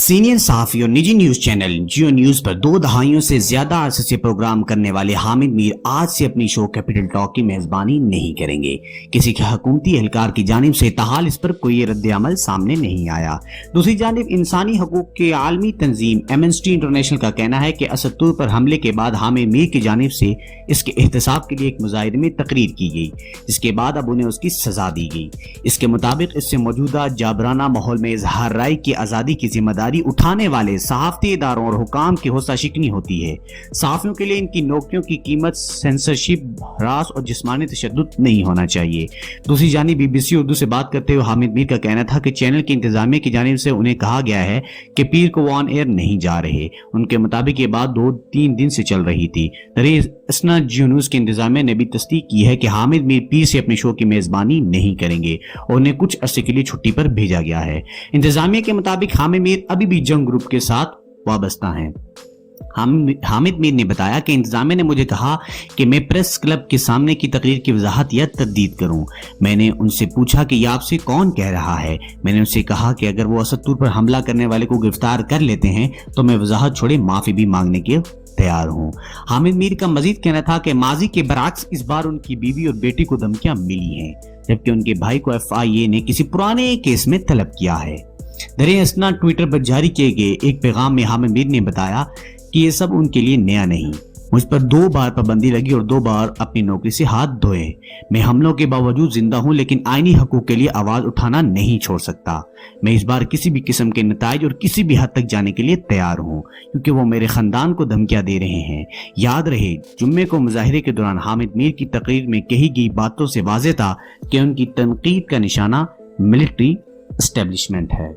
Senior सहाफ़ी और निजी न्यूज चैनल जियो न्यूज पर 2 दहाइयों से ज्यादा अरसे से प्रोग्राम करने वाले हामिद मीर आज से अपनी शो कैपिटल टॉक की मेजबानी नहीं करेंगे। किसी के हुकूमती एहलकार की जानिब से ताहाल इस पर कोई रद्द अमल सामने नहीं आया। दूसरी जानिब इंसानी हकूक के आलमी तंजीम एमनेस्टी इंटरनेशनल का कहना है कि असद तुर्क पर हमले के बाद हामिद मीर की जानिब से इसके एहतसाब के लिए एक मुजाहिदे में तकरीर की गई, जिसके बाद अब उन्हें उसकी सजा दी गई। इसके मुताबिक इससे मौजूदा जाबराना माहौल में इजहार राय की आज़ादी की जिम्मेदारी उठाने वाले सहाफती इदारों और हुकाम की हौसला शिकनी होती है। सहाफियों के लिए इनकी नौकरियों की कीमत सेंसरशिप, हरास और जिस्मानी तशद्दुद नहीं होना चाहिए। दूसरी जानिब BBC उर्दू से बात करते हुए हामिद मीर का कहना था कि चैनल की इंतजामिया की जानिब से उन्हें कहा गया है कि पीर को वो ऑन एयर नहीं जा रहे। उनके मुताबिक ये बात 2-3 दिन से चल रही थी। दरअसल जियो न्यूज की इंतजामिया ने भी तस्दीक की है कि हामिद मीर पीर से अपने शो की मेजबानी नहीं करेंगे और उन्हें कुछ अरसे के लिए छुट्टी पर भेजा गया है। इंतजामिया के मुताबिक हामिद मीर अभी भी जंग ग्रुप के साथ वाबस्ता हैं। हामिद मीर ने बताया कि इंतजामिया ने मुझे कहा कि मैं प्रेस क्लब के सामने की तकरीर की वजाहत या तजदीद करूं। मैंने उनसे पूछा कि यह आपसे कौन कह रहा है। मैंने उनसे कहा कि अगर वो असद तुर्क पर हमला करने वाले को गिरफ्तार कर लेते हैं तो मैं वजाहत छोड़े माफी भी मांगने के तैयार हूं। हामिद मीर का मजीद कहना था कि माजी के बरअक्स इस बार उनकी बीवी और बेटी को धमकियां मिली हैं, जबकि उनके भाई को FIA ने किसी पुराने केस में तलब किया है। दरअसल ट्विटर पर जारी किए गए एक पैगाम में हामिद मीर ने बताया कि ये सब उनके लिए नया नहीं। मुझ पर 2 बार पाबंदी लगी और 2 बार अपनी नौकरी से हाथ धोए। मैं हमलों के बावजूद जिंदा हूं, लेकिन आईनी हकूक के लिए आवाज उठाना नहीं छोड़ सकता। मैं इस बार किसी भी किस्म के नताइज और किसी भी हद तक जाने के लिए तैयार हूं, क्योंकि वो मेरे खानदान को धमकियां दे रहे हैं। याद रहे, जुम्मे को मुजाहिरे के दौरान हामिद मीर की तकरीर में कही गई बातों से वाज़ेह था कि उनकी तनकीद का निशाना मिलिट्री एस्टेब्लिशमेंट है।